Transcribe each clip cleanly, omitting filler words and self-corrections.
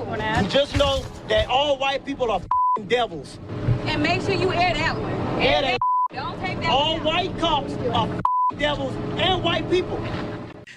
one out. Just know that all white people are devils. And make sure you air that one. Air that. Don't take that All one. white cops are devils and white people.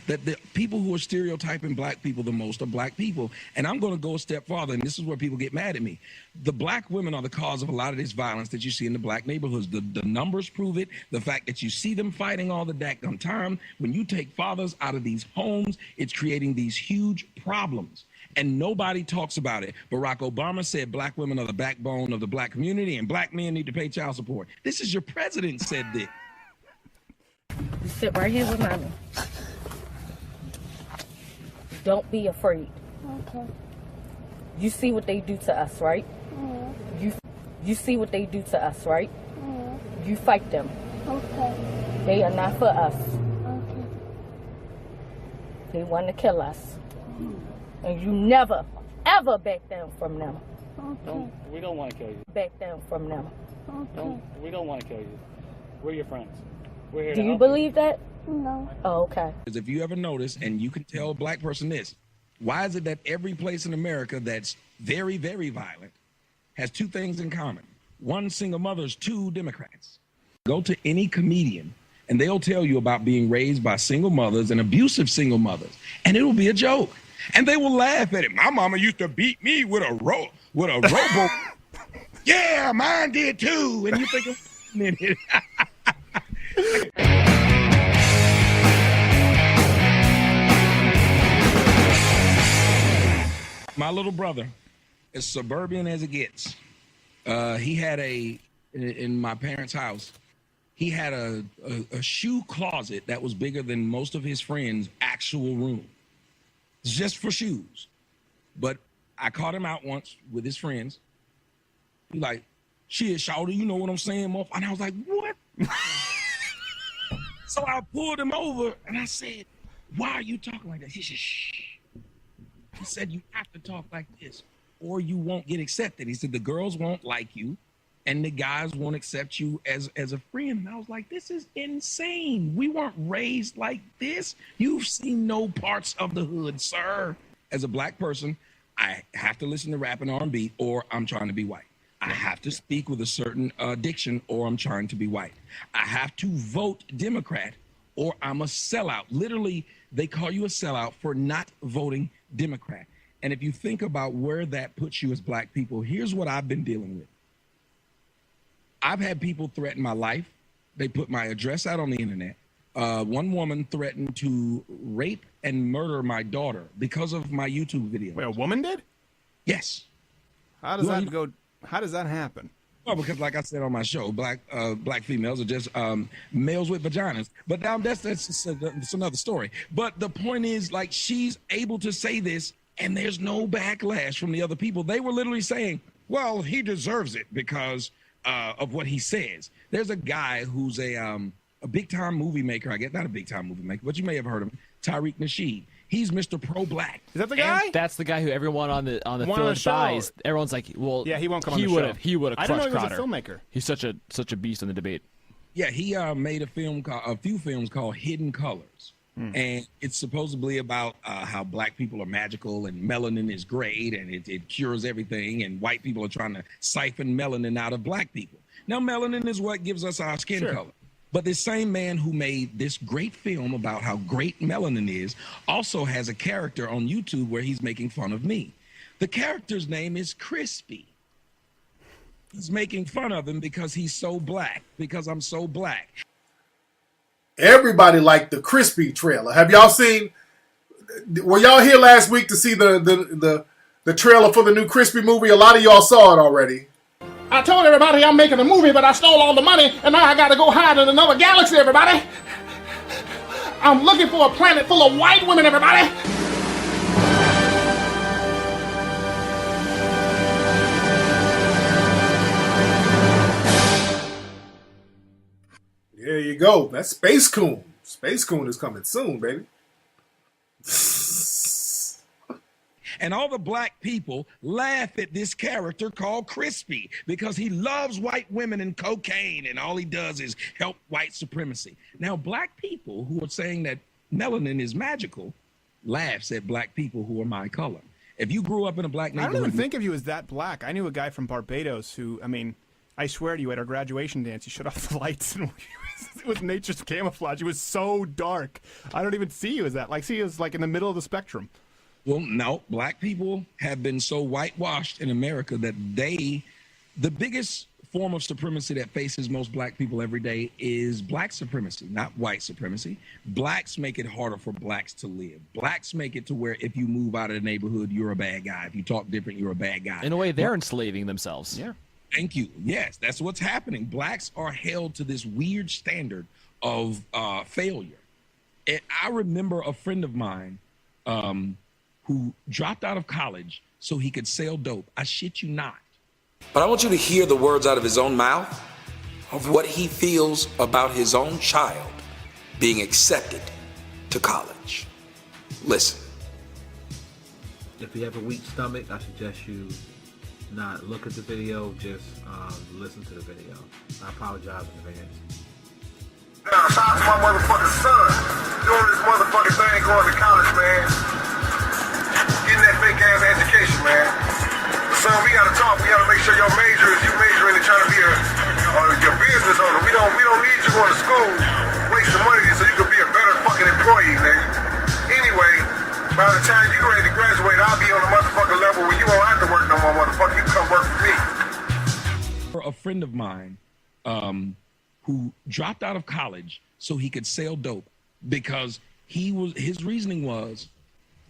That the people who are stereotyping black people the most are black people. And I'm going to go a step farther, and this is where people get mad at me. The black women are the cause of a lot of this violence that you see in the black neighborhoods. The numbers prove it. The fact that you see them fighting all the daggum time. When you take fathers out of these homes, it's creating these huge problems. And nobody talks about it. Barack Obama said black women are the backbone of the black community and black men need to pay child support. This is your president said this. You sit right here with mommy. Don't be afraid. Okay. You see what they do to us, right? You see what they do to us, right? You fight them. Okay. They are not for us. Okay. They want to kill us. And you never, ever back down from them. Okay. We don't want to kill you. Back down from them. Okay. We don't want to kill you. We're your friends. We're here Do to you help believe that? No. Oh, okay. Because if you ever notice, and you can tell a black person this, why is it that every place in America that's very, very violent has two things in common? One, single mothers, two, Democrats. Go to any comedian and they'll tell you about being raised by single mothers and abusive single mothers, and it'll be a joke. And they will laugh at it. My mama used to beat me with a robo. Yeah, mine did too. And you think, a minute. My little brother, as suburban as it gets, he had in my parents' house, he had a shoe closet that was bigger than most of his friends' actual room, just for shoes. But I caught him out once with his friends. He like, shit, shawty, you know what I'm saying, motherfucker? And I was like, what? So I pulled him over and I said, why are you talking like that? He said, shh. He said, you have to talk like this or you won't get accepted. He said, the girls won't like you and the guys won't accept you as a friend. And I was like, this is insane. We weren't raised like this. You've seen no parts of the hood, sir. As a black person, I have to listen to rap and R&B or I'm trying to be white. I have to speak with a certain diction or I'm trying to be white. I have to vote Democrat or I'm a sellout. Literally, they call you a sellout for not voting Democrat. And if you think about where that puts you as black people, here's what I've been dealing with. I've had people threaten my life. They put my address out on the internet. One woman threatened to rape and murder my daughter because of my YouTube video. Wait, a woman did? Yes. How does that go? How does that happen? Well, because like I said on my show, black females are just males with vaginas. But now that's another story. But the point is, like, she's able to say this, and there's no backlash from the other people. They were literally saying, well, he deserves it because of what he says. There's a guy who's a big-time movie maker, I guess, not a big-time movie maker, but you may have heard of him, Tariq Nasheed. He's Mr. Pro-Black. Is that the guy? That's the guy who everyone on the film buys. Everyone's like, well, yeah, he won't come on the show. He would have crushed I didn't know he was Crowder. a filmmaker. He's such a beast in the debate. Yeah, he made a few films called Hidden Colors. And it's supposedly about how black people are magical and melanin is great and it cures everything, and white people are trying to siphon melanin out of black people. Now, melanin is what gives us our skin color. But this same man who made this great film about how great melanin is also has a character on YouTube where he's making fun of me. The character's name is Crispy. He's making fun of him because he's so black, because I'm so black. Everybody liked the Crispy trailer. Have y'all seen? Were y'all here last week to see the trailer for the new Crispy movie? A lot of y'all saw it already. I told everybody I'm making a movie, but I stole all the money, and now I gotta go hide in another galaxy, everybody. I'm looking for a planet full of white women, everybody. There you go. That's Space Coon. Space Coon is coming soon, baby. And all the black people laugh at this character called Crispy because he loves white women and cocaine, and all he does is help white supremacy. Now, black people who are saying that melanin is magical laughs at black people who are my color. If you grew up in a black I neighborhood, don't even think of you as that black. I knew a guy from Barbados who, I mean, I swear to you, at our graduation dance, he shut off the lights and it was nature's camouflage. It was so dark. I don't even see you as that. Like, see you as like in the middle of the spectrum. Well, no, black people have been so whitewashed in America that the biggest form of supremacy that faces most black people every day is black supremacy, not white supremacy. Blacks make it harder for blacks to live. Blacks make it to where if you move out of the neighborhood, you're a bad guy. If you talk different, you're a bad guy. In a way, they're enslaving themselves. Yeah. Thank you. Yes, that's what's happening. Blacks are held to this weird standard of failure. And I remember a friend of mine who dropped out of college so he could sell dope. I shit you not. But I want you to hear the words out of his own mouth of what he feels about his own child being accepted to college. Listen. If you have a weak stomach, I suggest you not look at the video, just listen to the video. I apologize in advance. Shout out to my motherfucking son doing this motherfucking thing, going to college, man. Getting that fake ass education, man. Son, we gotta talk. We gotta make sure your major is you majoring and trying to be your business owner. We don't need you going to school wasting money so you can be a better fucking employee, nigga. Anyway, by the time you ready to graduate, I'll be on the motherfucking level where you won't have to work no more, motherfucker. You come work for me. A friend of mine who dropped out of college so he could sell dope because his reasoning was,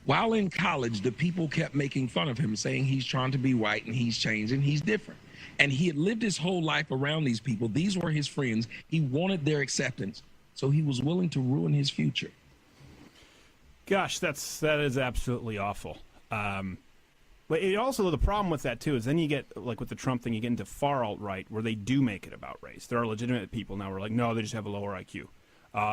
while in college, the people kept making fun of him, saying he's trying to be white and he's changing, he's different. And he had lived his whole life around these people. These were his friends. He wanted their acceptance, so he was willing to ruin his future. Gosh, that is absolutely awful. But it also, the problem with that too is then you get, like with the Trump thing, you get into far alt-right where they do make it about race. There are legitimate people now who are like, no, they just have a lower IQ.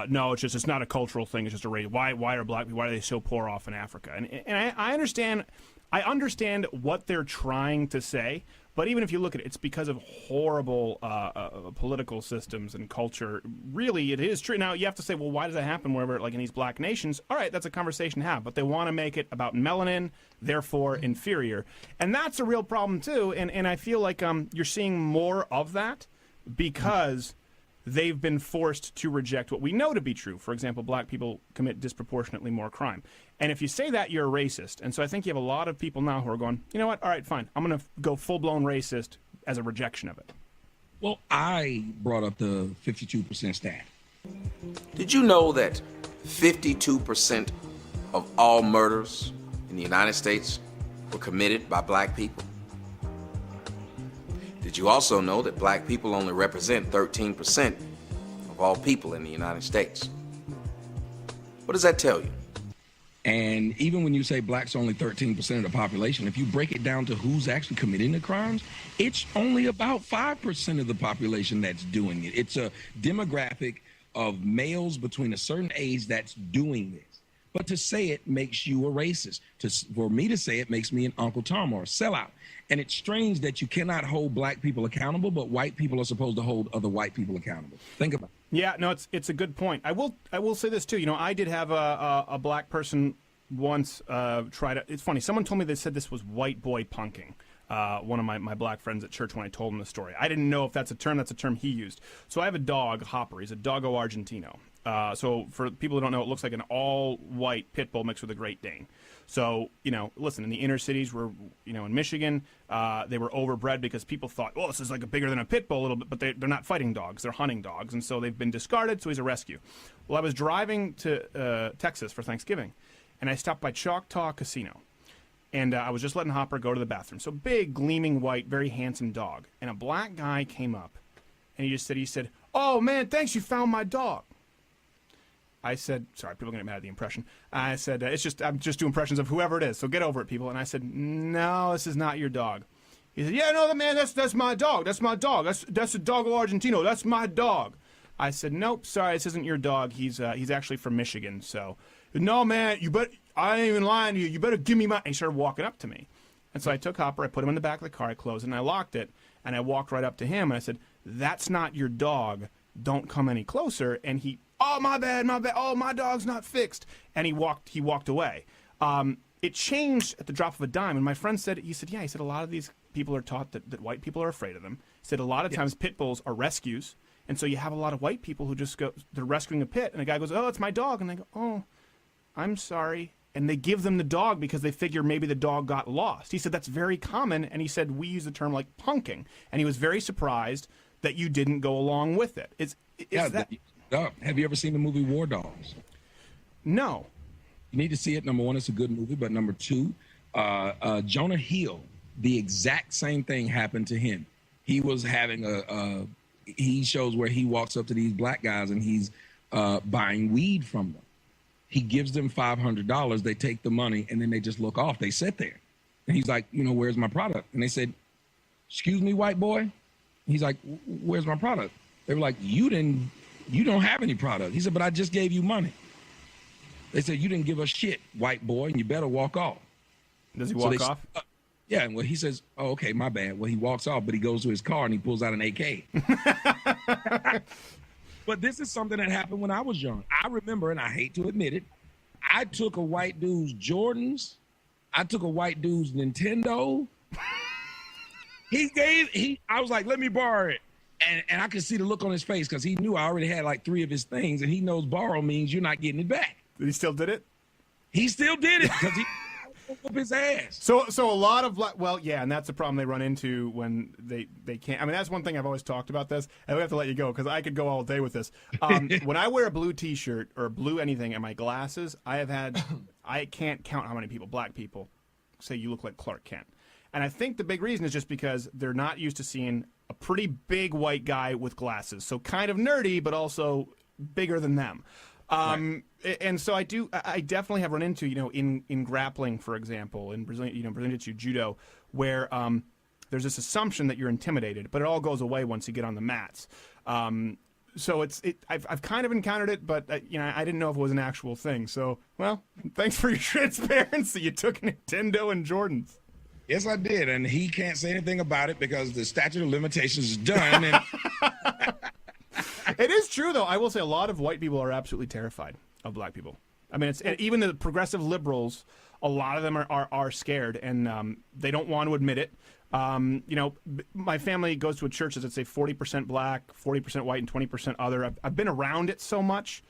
No, it's not a cultural thing. It's just a race. Why are black people? Why are they so poor off in Africa? And I understand what they're trying to say. But even if you look at it, it's because of horrible political systems and culture. Really, it is true. Now, you have to say, well, why does that happen wherever, like in these black nations? All right, that's a conversation to have. But they want to make it about melanin, therefore inferior. And that's a real problem, too. And I feel like you're seeing more of that because they've been forced to reject what we know to be true. For example, black people commit disproportionately more crime. And if you say that, you're a racist. And so I think you have a lot of people now who are going, you know what, all right, fine. I'm going to go full-blown racist as a rejection of it. Well, I brought up the 52% stat. Did you know that 52% of all murders in the United States were committed by black people? Did you also know that black people only represent 13% of all people in the United States? What does that tell you? And even when you say blacks are only 13% of the population, if you break it down to who's actually committing the crimes, it's only about 5% of the population that's doing it. It's a demographic of males between a certain age that's doing this. But to say it makes you a racist. For me to say it makes me an Uncle Tom or a sellout. And it's strange that you cannot hold black people accountable, but white people are supposed to hold other white people accountable. Think about it. Yeah, no, it's a good point. I will say this too. You know, I did have a black person once try to. It's funny. Someone told me they said this was white boy punking. One of my black friends at church when I told him the story. I didn't know if that's a term. That's a term he used. So I have a dog, Hopper. He's a Doggo Argentino. So for people who don't know, it looks like an all-white pit bull mixed with a Great Dane. So, you know, listen, in the inner cities, in Michigan, they were overbred because people thought, oh, this is like a bigger than a pit bull a little bit, but they're not fighting dogs, they're hunting dogs, and so they've been discarded, so he's a rescue. Well, I was driving to Texas for Thanksgiving, and I stopped by Choctaw Casino, and I was just letting Hopper go to the bathroom. So big, gleaming white, very handsome dog, and a black guy came up, and he said, oh, man, thanks, you found my dog. I said, sorry, people are going to get mad at the impression. I said, I'm just doing impressions of whoever it is, so get over it, people. And I said, no, this is not your dog. He said, yeah, no, man, that's my dog. That's my dog. That's a Doggo Argentino. That's my dog. I said, nope, sorry, this isn't your dog. He's actually from Michigan. So, no, man, I ain't even lying to you. You better give me my. And he started walking up to me. And so I took Hopper, I put him in the back of the car, I closed it, and I locked it. And I walked right up to him, and I said, that's not your dog. Don't come any closer. And he, oh, my bad. Oh, my dog's not fixed. And he walked away. it changed at the drop of a dime. And my friend said, he said, a lot of these people are taught that white people are afraid of them. He said a lot of times pit bulls are rescues. And so you have a lot of white people who just go, they're rescuing a pit. And a guy goes, oh, it's my dog. And they go, oh, I'm sorry. And they give them the dog because they figure maybe the dog got lost. He said that's very common. And he said we use the term like punking. And he was very surprised that you didn't go along with it. Is that... Have you ever seen the movie War Dogs? No. You need to see it. Number one, it's a good movie. But number two, Jonah Hill, the exact same thing happened to him. He was having he shows where he walks up to these black guys and he's buying weed from them. He gives them $500. They take the money and then they just look off. They sit there. And he's like, where's my product? And they said, excuse me, white boy? He's like, where's my product? They were like, you don't have any product. He said, but I just gave you money. They said, you didn't give us shit, white boy, and you better walk off. Does he walk off? Yeah, well, he says, oh, okay, my bad. Well, he walks off, but he goes to his car and he pulls out an AK. But this is something that happened when I was young. I remember, and I hate to admit it, I took a white dude's Jordans. I took a white dude's Nintendo. I was like, let me borrow it. And I could see the look on his face because he knew I already had like 3 of his things, and he knows borrow means you're not getting it back. He still did it? He still did it because he up his ass. So a lot of, and that's the problem they run into when they can't. I mean, that's one thing I've always talked about this, and we have to let you go because I could go all day with this. When I wear a blue T-shirt or blue anything and my glasses, I can't count how many people, black people, say you look like Clark Kent. And I think the big reason is just because they're not used to seeing a pretty big white guy with glasses. So kind of nerdy, but also bigger than them. Right. And so I definitely have run into, in grappling, for example, in Brazilian Jiu-Jitsu, judo, where there's this assumption that you're intimidated, but it all goes away once you get on the mats. So I've kind of encountered it, but I didn't know if it was an actual thing. So, well, thanks for your transparency. You took Nintendo and Jordans. Yes, I did, and he can't say anything about it because the statute of limitations is done. And it is true, though. I will say a lot of white people are absolutely terrified of black people. I mean, even the progressive liberals, a lot of them are scared, and they don't want to admit it. My family goes to a church that's, let's say, 40% black, 40% white, and 20% other. I've been around it so much.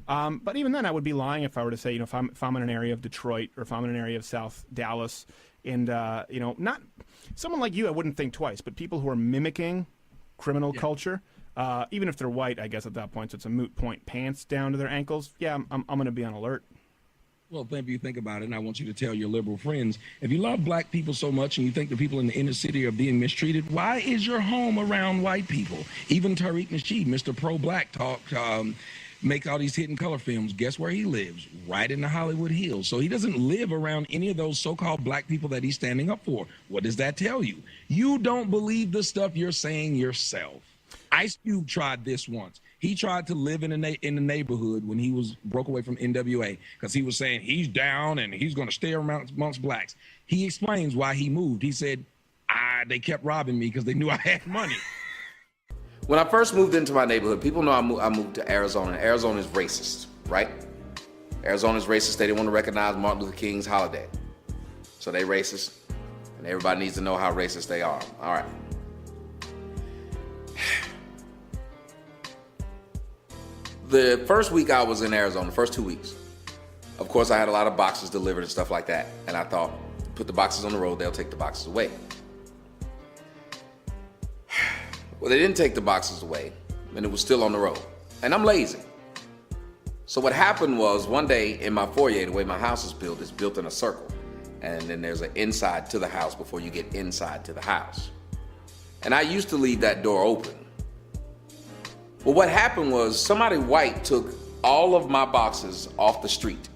But even then, I would be lying if I were to say, if I'm in an area of Detroit or if I'm in an area of South Dallas, and not someone like you, I wouldn't think twice. But people who are mimicking criminal culture, even if they're white, I guess at that point, so it's a moot point. Pants down to their ankles. Yeah, I'm going to be on alert. Well, if you think about it, and I want you to tell your liberal friends, if you love black people so much and you think the people in the inner city are being mistreated, why is your home around white people? Even Tariq Nasheed, Mr. Pro-Black Talk, make all these hidden color films. Guess where he lives? Right in the Hollywood Hills. So he doesn't live around any of those so-called black people that he's standing up for. What does that tell you? You don't believe the stuff you're saying yourself. Ice Cube tried this once. He tried to live in the neighborhood when he broke away from NWA because he was saying he's down and he's going to stay around amongst blacks. He explains why he moved. He said, they kept robbing me because they knew I had money. When I first moved into my neighborhood, people know I moved to Arizona. Arizona is racist, right? Arizona is racist. They didn't want to recognize Martin Luther King's holiday. So they racist, and everybody needs to know how racist they are. All right. The first week I was in Arizona, the first 2 weeks, of course I had a lot of boxes delivered and stuff like that. And I thought, put the boxes on the road, they'll take the boxes away. Well, they didn't take the boxes away, and it was still on the road. And I'm lazy. So what happened was, one day in my foyer, the way my house is built, it's built in a circle. And then there's an inside to the house before you get inside to the house. And I used to leave that door open. Well, what happened was somebody white took all of my boxes off the street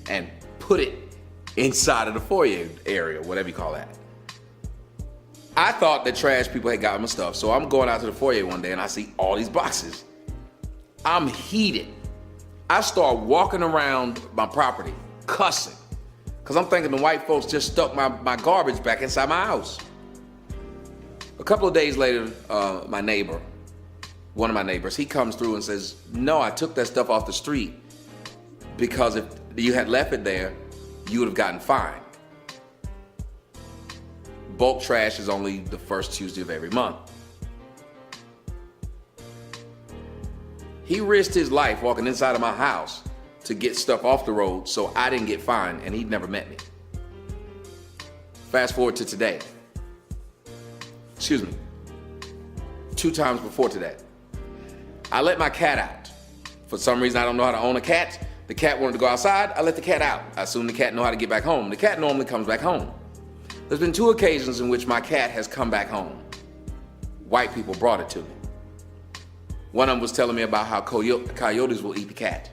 and put it inside of the foyer area, whatever you call that. I thought that trash people had gotten my stuff, so I'm going out to the foyer one day and I see all these boxes. I'm heated. I start walking around my property, cussing, because I'm thinking the white folks just stuck my garbage back inside my house. A couple of days later, my neighbor, one of my neighbors, he comes through and says, no, I took that stuff off the street because if you had left it there, you would have gotten fined. Bulk trash is only the first Tuesday of every month. He risked his life walking inside of my house to get stuff off the road so I didn't get fined, and he'd never met me. Fast forward to today. Excuse me. 2 times before today. I let my cat out. For some reason, I don't know how to own a cat. The cat wanted to go outside. I let the cat out. I assume the cat know how to get back home. The cat normally comes back home. There's been 2 occasions in which my cat has come back home. White people brought it to me. One of them was telling me about how coyotes will eat the cat.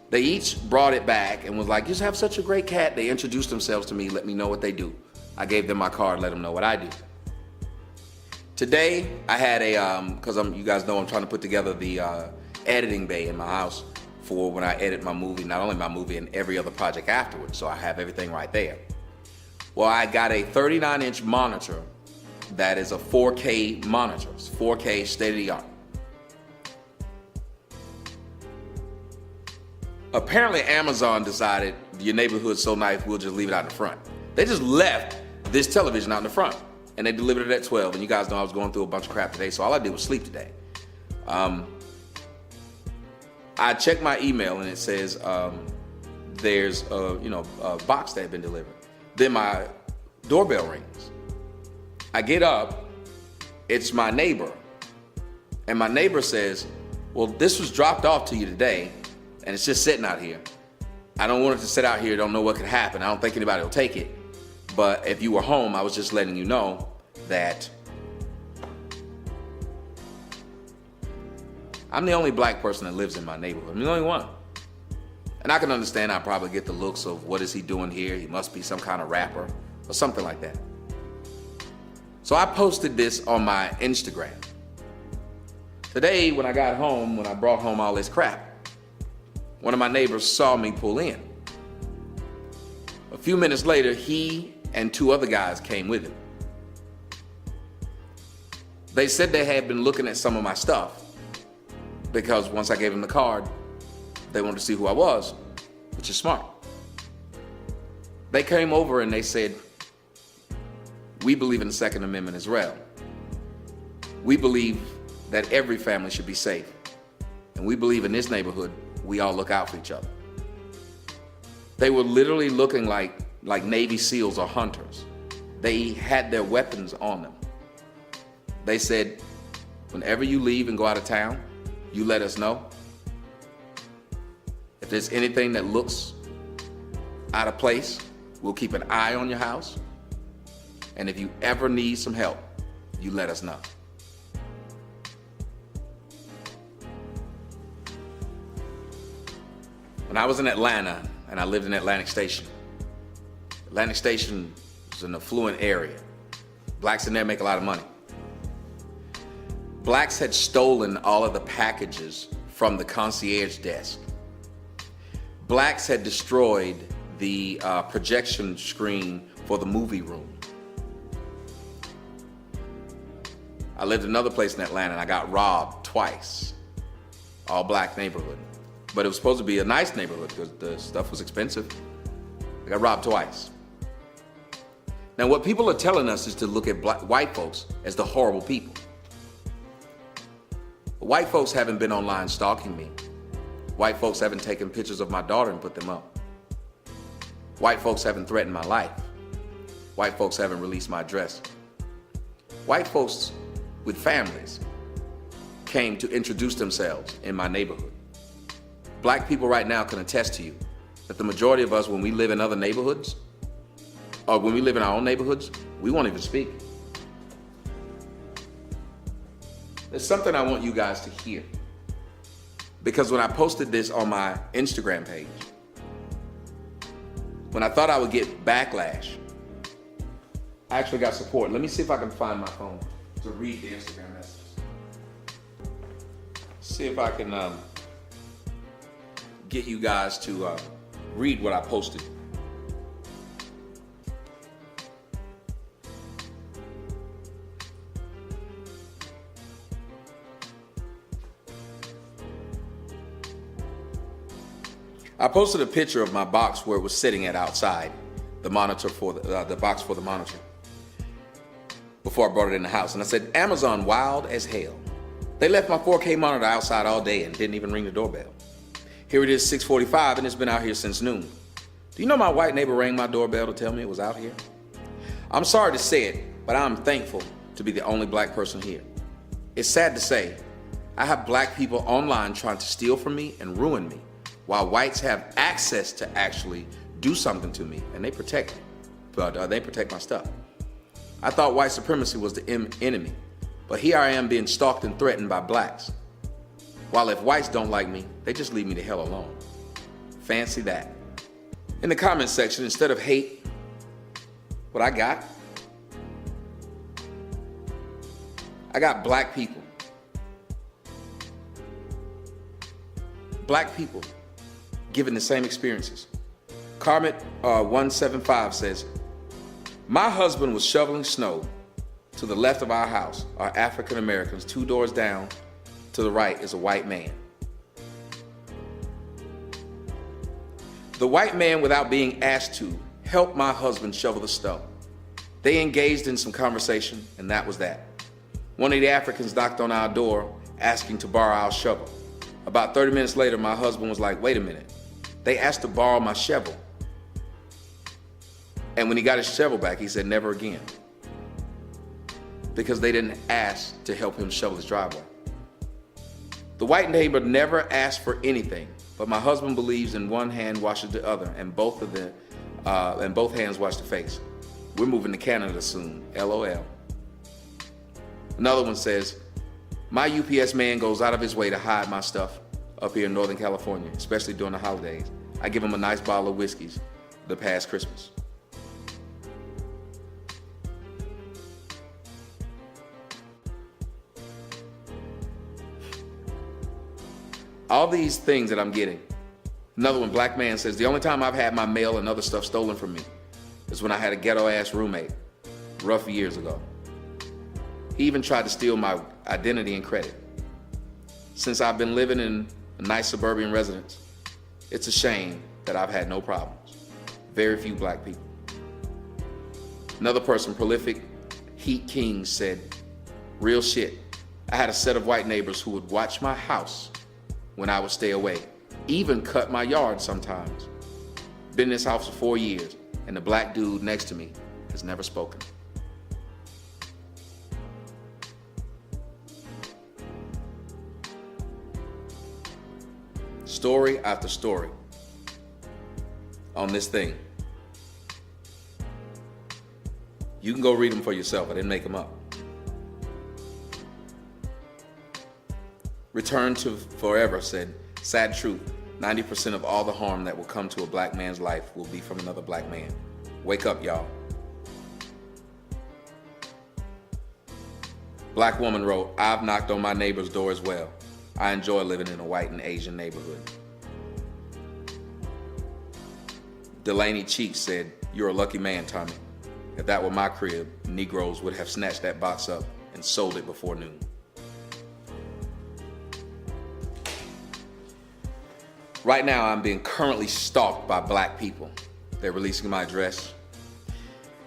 They each brought it back and was like, you have such a great cat. They introduced themselves to me, let me know what they do. I gave them my card, let them know what I do. Today, I had because you guys know I'm trying to put together the editing bay in my house for when I edit my movie, not only my movie, and every other project afterwards, so I have everything right there. Well, I got a 39-inch monitor that is a 4K monitor. It's 4K state-of-the-art. Apparently, Amazon decided your neighborhood's so nice, we'll just leave it out in the front. They just left this television out in the front, and they delivered it at 12. And you guys know I was going through a bunch of crap today, so all I did was sleep today. I checked my email, and it says there's a box that had been delivered. Then my doorbell rings. I get up, it's my neighbor, and my neighbor says, well, this was dropped off to you today, and it's just sitting out here. I don't want it to sit out here, don't know what could happen. I don't think anybody will take it. But if you were home, I was just letting you know that I'm the only black person that lives in my neighborhood. I'm the only one. And I can understand, I probably get the looks of what is he doing here? He must be some kind of rapper or something like that. So I posted this on my Instagram. Today, when I got home, when I brought home all this crap, one of my neighbors saw me pull in. A few minutes later, he and 2 other guys came with him. They said they had been looking at some of my stuff because once I gave them the card, they wanted to see who I was, which is smart. They came over and they said, we believe in the Second Amendment as well. We believe that every family should be safe. And we believe in this neighborhood, we all look out for each other. They were literally looking like Navy SEALs or hunters. They had their weapons on them. They said, whenever you leave and go out of town, you let us know. If there's anything that looks out of place, we'll keep an eye on your house. And if you ever need some help, you let us know. When I was in Atlanta, and I lived in Atlantic Station is an affluent area. Blacks in there make a lot of money. Blacks had stolen all of the packages from the concierge desk. Blacks had destroyed the projection screen for the movie room. I lived in another place in Atlanta and I got robbed twice. All black neighborhood. But it was supposed to be a nice neighborhood because the stuff was expensive. I got robbed twice. Now what people are telling us is to look at white folks as the horrible people. But white folks haven't been online stalking me. White folks haven't taken pictures of my daughter and put them up. White folks haven't threatened my life. White folks haven't released my address. White folks with families came to introduce themselves in my neighborhood. Black people right now can attest to you that the majority of us, when we live in other neighborhoods, or when we live in our own neighborhoods, we won't even speak. There's something I want you guys to hear. Because when I posted this on my Instagram page, when I thought I would get backlash, I actually got support. Let me see if I can find my phone to read the Instagram messages. See if I can get you guys to read what I posted. I posted a picture of my box where it was sitting at outside, the monitor for the box for the monitor, before I brought it in the house. And I said, Amazon wild as hell. They left my 4K monitor outside all day and didn't even ring the doorbell. Here it is, 6:45, and it's been out here since noon. Do you know my white neighbor rang my doorbell to tell me it was out here? I'm sorry to say it, but I'm thankful to be the only black person here. It's sad to say, I have black people online trying to steal from me and ruin me, while whites have access to actually do something to me, and they protect me. But they protect my stuff. I thought white supremacy was the enemy, but here I am being stalked and threatened by blacks. While if whites don't like me, they just leave me the hell alone. Fancy that. In the comments section, instead of hate, what I got black people. Black people given the same experiences. Carmet 175 says, my husband was shoveling snow. To the left of our house are African Americans. 2 doors down to the right is a white man. The white man, without being asked to, helped my husband shovel the snow. They engaged in some conversation, and that was that. One of the Africans knocked on our door asking to borrow our shovel. About 30 minutes later, my husband was like, wait a minute. They asked to borrow my shovel. And when he got his shovel back, he said, never again. Because they didn't ask to help him shovel his driveway. The white neighbor never asked for anything, but my husband believes in one hand washes the other, and both hands wash the face. We're moving to Canada soon, LOL. Another one says, my UPS man goes out of his way to hide my stuff up here in Northern California, especially during the holidays. I give him a nice bottle of whiskeys the past Christmas. All these things that I'm getting. Another one, black man says, the only time I've had my mail and other stuff stolen from me is when I had a ghetto-ass roommate, rough years ago. He even tried to steal my identity and credit. Since I've been living in a nice suburban residence, it's a shame that I've had no problems. Very few black people. Another person, prolific Heat King, said, real shit. I had a set of white neighbors who would watch my house when I would stay away, even cut my yard sometimes. Been in this house for 4 years, and the black dude next to me has never spoken. Story after story on this thing. You can go read them for yourself. I didn't make them up. Return to Forever said, sad truth, 90% of all the harm that will come to a black man's life will be from another black man. Wake up, y'all. Black woman wrote, I've knocked on my neighbor's door as well. I enjoy living in a white and Asian neighborhood. Delaney Cheeks said, you're a lucky man, Tommy. If that were my crib, Negroes would have snatched that box up and sold it before noon. Right now, I'm being currently stalked by black people. They're releasing my address.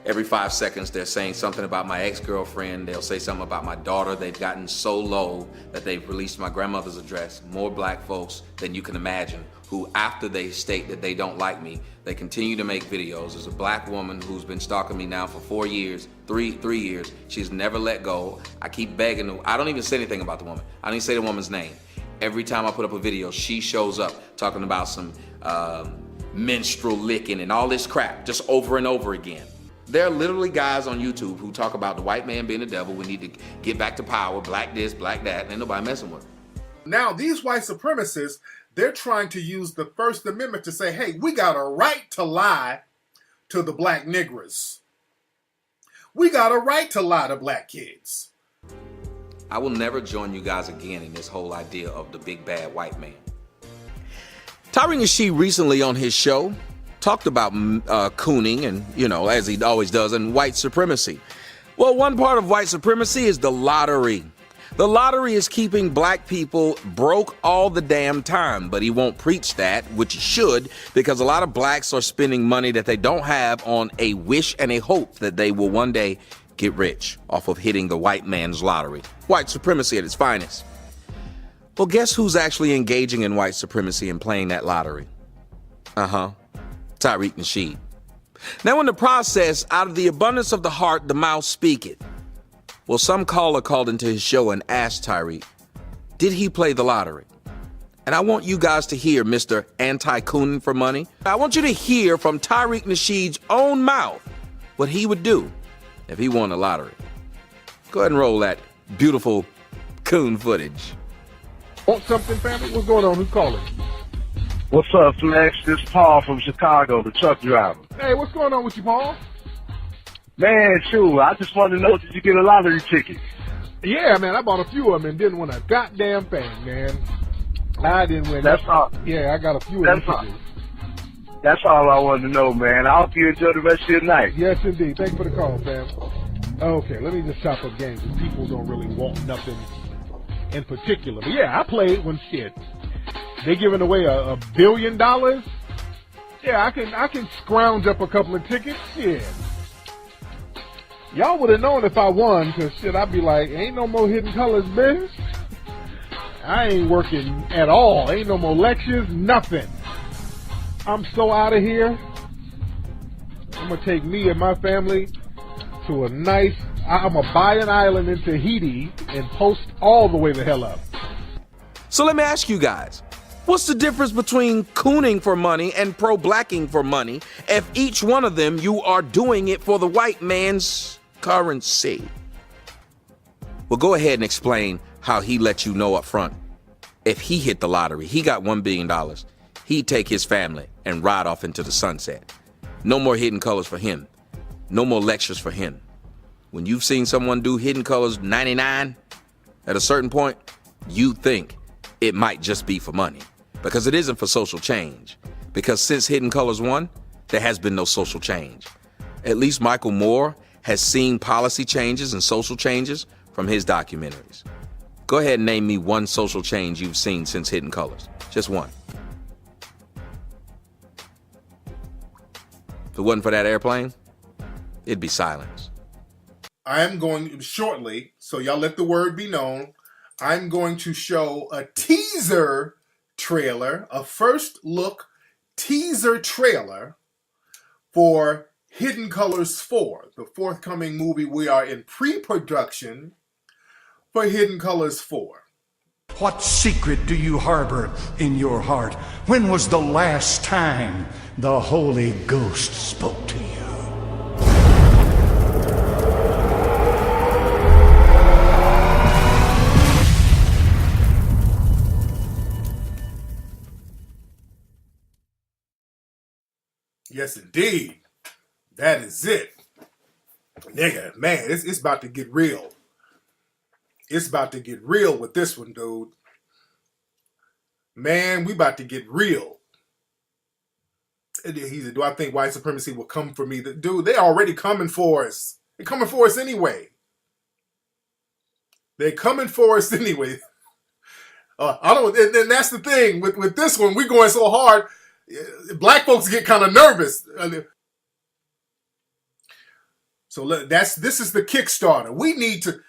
Every 5 seconds, they're saying something about my ex-girlfriend. They'll say something about my daughter. They've gotten so low that they've released my grandmother's address. More black folks than you can imagine who, after they state that they don't like me, they continue to make videos. There's a black woman who's been stalking me now for 4 years, three years. She's never let go. I keep begging her. I don't even say anything about the woman. I don't even say the woman's name. Every time I put up a video, she shows up talking about some menstrual licking and all this crap, just over and over again. There are literally guys on YouTube who talk about the white man being the devil, we need to get back to power, black this, black that, and ain't nobody messing with them. Now, these white supremacists, they're trying to use the First Amendment to say, hey, we got a right to lie to the black niggers. We got a right to lie to black kids. I will never join you guys again in this whole idea of the big bad white man. Tyree Nasheed recently on his show talked about cooning and, you know, as he always does, and white supremacy. Well, one part of white supremacy is the lottery. The lottery is keeping black people broke all the damn time, but he won't preach that, which he should, because a lot of blacks are spending money that they don't have on a wish and a hope that they will one day get rich off of hitting the white man's lottery. White supremacy at its finest. Well, guess who's actually engaging in white supremacy and playing that lottery? Tariq Nasheed. Now in the process, out of the abundance of the heart, the mouth speaketh. Well, some caller called into his show and asked Tariq, did he play the lottery? And I want you guys to hear Mr. Anti-Cooning for Money. I want you to hear from Tariq Nasheed's own mouth what he would do if he won the lottery. Go ahead and roll that beautiful coon footage. Want something, family? What's going on? Who's calling? What's up, Flex? This is Paul from Chicago, the truck driver. Hey, what's going on with you, Paul? Man, shoot, I just wanted to know, did you get a lottery ticket? Yeah, man, I bought a few of them and didn't win a goddamn thing, man. I didn't win. That's all. Yeah, I got a few of them. That's all I wanted to know, man. I hope you enjoy the rest of your night. Yes, indeed. Thanks for the call, fam. Okay, let me just chop up games. People don't really want nothing in particular. But yeah, I played when shit. They giving away $1 billion. Yeah, I can scrounge up a couple of tickets. Yeah. Y'all would have known if I won, because shit, I'd be like, ain't no more Hidden Colors, bitch. I ain't working at all. Ain't no more lectures, nothing. I'm so out of here. I'm going to take me and my family to a nice, I'm going to buy an island in Tahiti and post all the way the hell up. So let me ask you guys, what's the difference between cooning for money and pro-blacking for money if each one of them you are doing it for the white man's currency? Well, go ahead and explain how he let you know up front. If he hit the lottery, he got $1 billion, he'd take his family and ride off into the sunset. No more Hidden Colors for him. No more lectures for him. When you've seen someone do Hidden Colors 99, at a certain point, you think it might just be for money. Because it isn't for social change. Because since Hidden Colors won, there has been no social change. At least Michael Moore has seen policy changes and social changes from his documentaries. Go ahead and name me one social change you've seen since Hidden Colors. Just one. If it wasn't for that airplane, it'd be silence. I am going shortly, so y'all let the word be known, I'm going to show a teaser trailer, a first look teaser trailer for Hidden Colors 4, the forthcoming movie. We are in pre-production for Hidden Colors 4. What secret do you harbor in your heart? When was the last time the Holy Ghost spoke to you? Yes, indeed. That is it. Nigga, man, it's about to get real. It's about to get real with this one, dude. Man, we about to get real. He said, do I think white supremacy will come for me? Dude, they're already coming for us. They're coming for us anyway. They're coming for us anyway. And that's the thing. With this one, we're going so hard, black folks get kind of nervous. So this is the Kickstarter. We need to,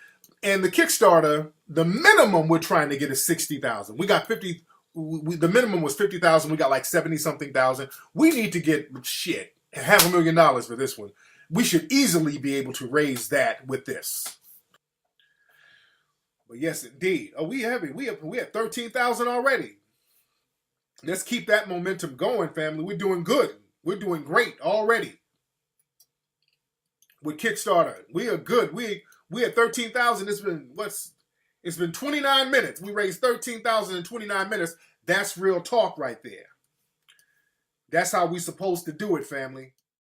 and the Kickstarter, the minimum we're trying to get is 60,000. We got 50. The minimum was 50,000. We got like 70-something thousand. We need to get $500,000 for this one. We should easily be able to raise that with this. But yes, indeed. Oh, we have 13,000 already. Let's keep that momentum going, family. We're doing good. We're doing great already. With Kickstarter, we are good. We at 13,000. It's been 29 minutes. We raised 13,000 in 29 minutes. That's real talk right there. That's how we supposed to do it, family.